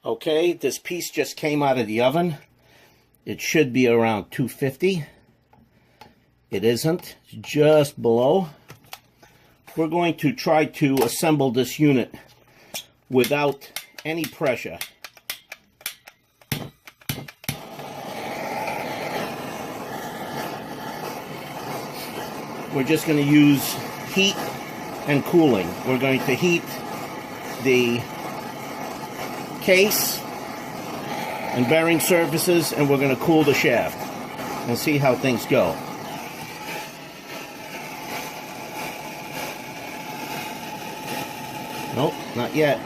Okay, this piece just came out of the oven. It should be around 250. It isn't, it's just below. We're going to try to assemble this unit without any pressure. We're just going to use heat and cooling. We're going to heat the case and bearing surfaces, and we're going to cool the shaft and see how things go. Nope, not yet.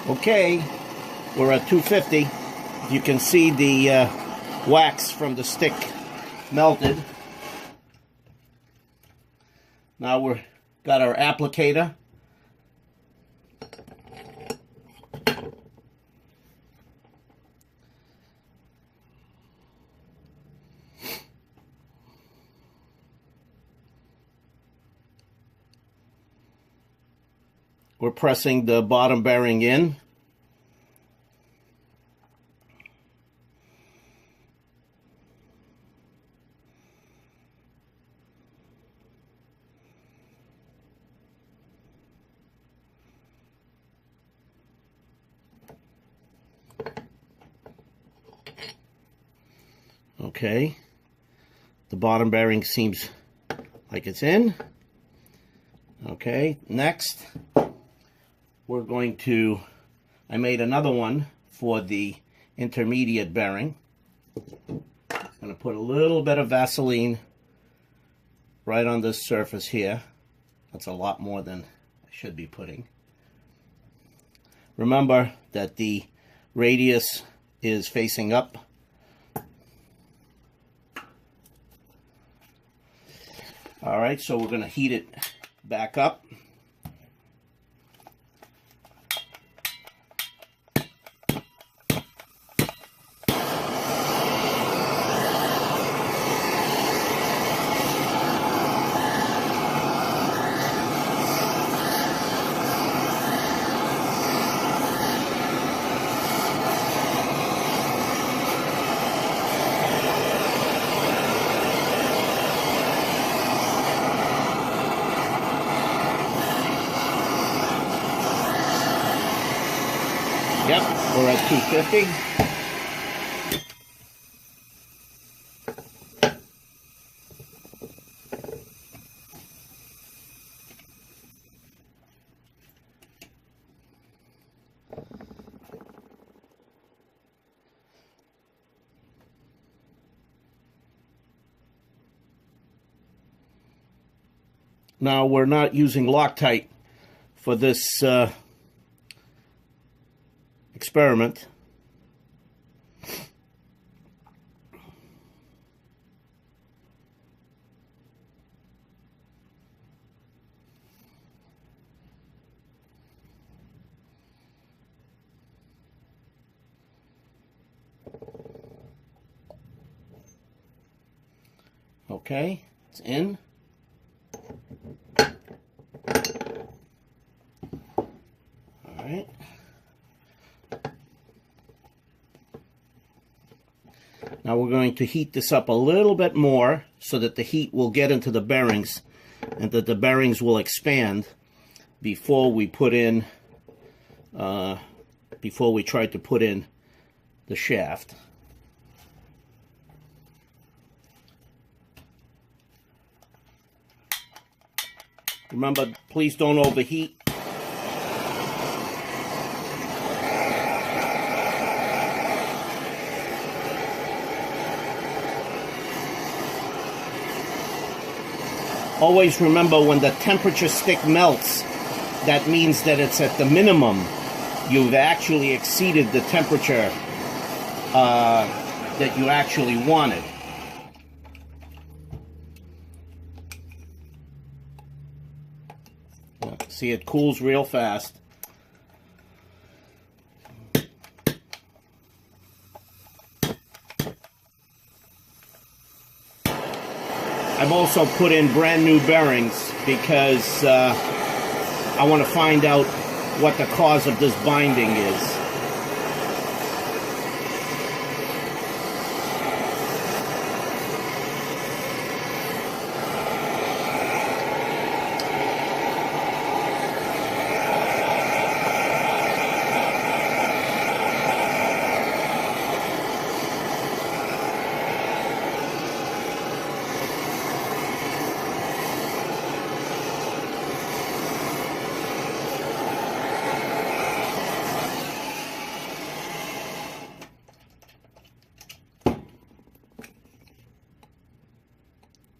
Okay, we're at 250. You can see the wax from the stick melted. Now we've got our applicator. We're pressing the bottom bearing in. Okay, the bottom bearing seems like it's in. Okay, next we're going to, I made another one for the intermediate bearing. I'm going to put a little bit of Vaseline right on this surface here. That's a lot more than I should be putting. Remember that the radius is facing up. All right, so we're going to heat it back up. Yep, we're at 250. Now we're not using Loctite for this experiment. Okay, it's in. All right. Now we're going to heat this up a little bit more so that the heat will get into the bearings and that the bearings will expand before we put in, before we try to put in the shaft. Remember, please don't overheat. Always remember, when the temperature stick melts, that means that it's at the minimum. You've actually exceeded the temperature that you actually wanted. See, it cools real fast. I've also put in brand new bearings because I want to find out what the cause of this binding is.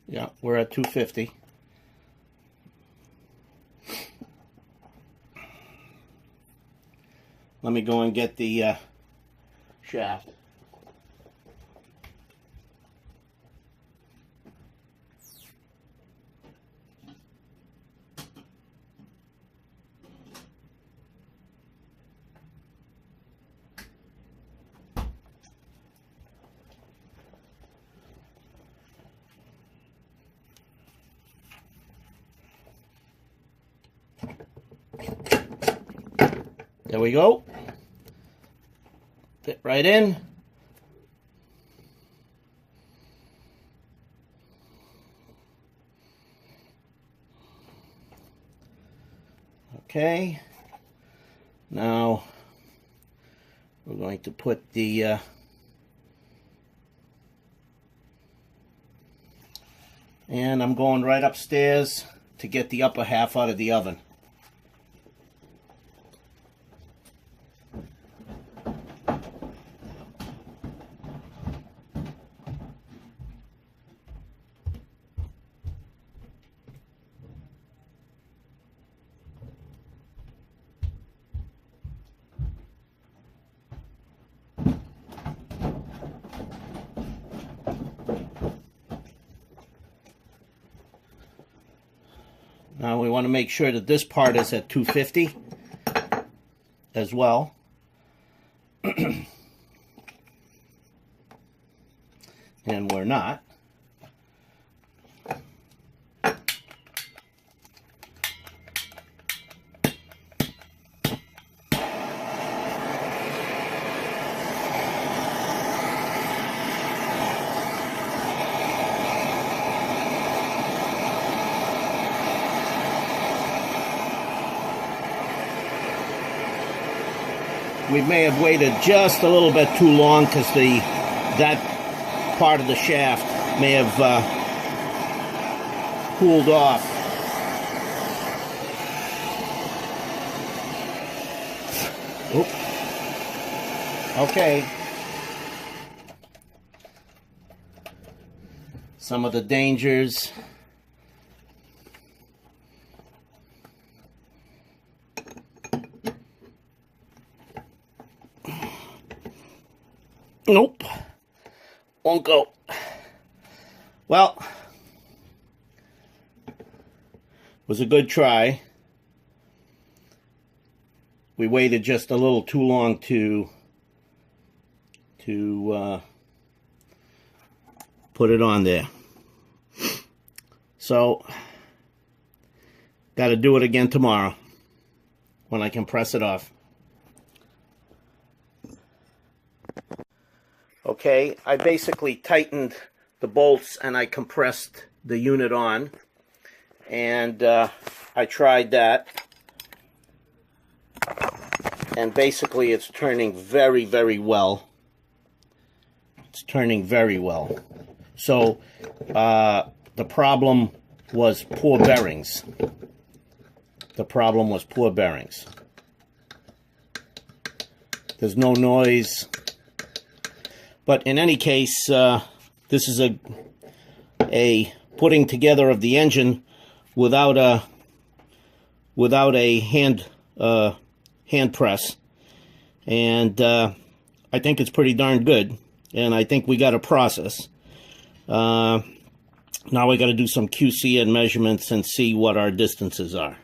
Yeah, we're at 250. Let me go and get the shaft. There we go. Fit right in. Okay. Now we're going to put the and I'm going right upstairs to get the upper half out of the oven. Now we want to make sure that this part is at 250 as well. And we're not. We may have waited just a little bit too long because that part of the shaft may have cooled off. Oop. Okay. Some of the dangers. Nope, won't go. Well, was a good try. We waited just a little too long to put it on there. So, got to do it again tomorrow when I can press it off. Okay, I basically tightened the bolts and I compressed the unit on, and I tried that, and basically it's turning very, very well. It's turning very well. So the problem was poor bearings. the problem was poor bearings. There's no noise. But in any case, this is a putting together of the engine without a hand press, and I think it's pretty darn good. And I think we got a process. Now we got to do some QC and measurements and see what our distances are.